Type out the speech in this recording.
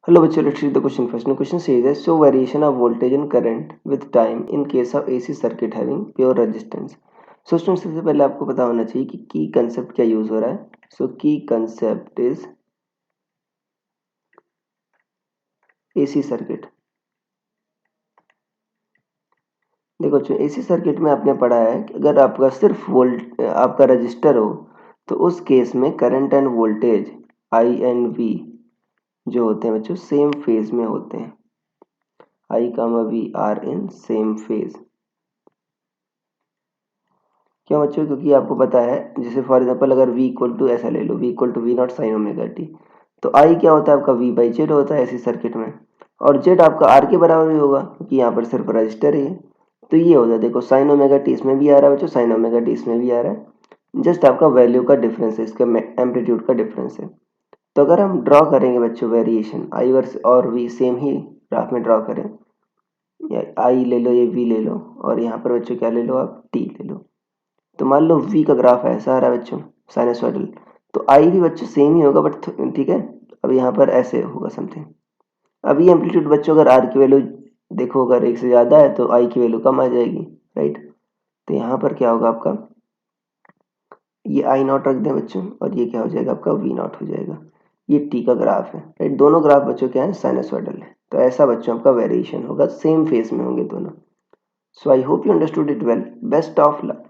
Hello, bachcho, let's read the question first. The question says that show variation of voltage and current with time in case of AC circuit having pure resistance. So students, सबसे पहले आपको पता होना चाहिए कि की concept क्या use हो रहा है. सो की कंसेप्ट इज AC सर्किट. देखो बच्चों, AC सर्किट में आपने पढ़ा है कि अगर आपका सिर्फ वोल्ट आपका रजिस्टर हो तो उस केस में current end voltage I and V जो होते हैं बच्चों सेम फेज में होते हैं. I, V are in same phase. क्यों बच्चों? क्योंकि आपको पता है, जैसे फॉर एग्जांपल अगर v इक्वल टू ऐसा ले लो, v equal to V naught sine omega T, तो I क्या होता है आपका v बाई जेड होता है ऐसी सर्किट में, और z आपका r के बराबर ही होगा क्योंकि यहाँ पर सिर्फ रजिस्टर ही है. तो ये होता है, देखो साइन ओमेगा टी इसमें भी आ रहा है बच्चों, साइन ओमेगा टी इसमें भी आ रहा है, जस्ट आपका वैल्यू का डिफरेंस है, इसका एम्पलीट्यूड का डिफरेंस है. तो अगर हम ड्रॉ करेंगे बच्चों वेरिएशन आई वर्स और v सेम ही ग्राफ में ड्रॉ करें, या आई ले लो, ये v ले लो, और यहाँ पर बच्चों क्या ले लो आप, t ले लो. तो मान लो v का ग्राफ ऐसा आ रहा है बच्चों साइनसॉइडल, तो i भी बच्चों सेम ही होगा बट ठीक है. अब यहाँ पर ऐसे होगा समथिंग. अब ये एम्पलीट्यूड बच्चों अगर r की वैल्यू देखो अगर एक से ज़्यादा है तो i की वैल्यू कम आ जाएगी, राइट. तो यहाँ पर क्या होगा आपका, ये आई नॉट रख दें बच्चों, और ये क्या हो जाएगा आपका वी नॉट हो जाएगा. ये टी का ग्राफ है, राइट. दोनों ग्राफ बच्चों क्या है, साइनसॉइडल है. तो ऐसा बच्चों आपका वेरिएशन होगा, सेम फेस में होंगे दोनों. So I hope you understood it well. Best of luck.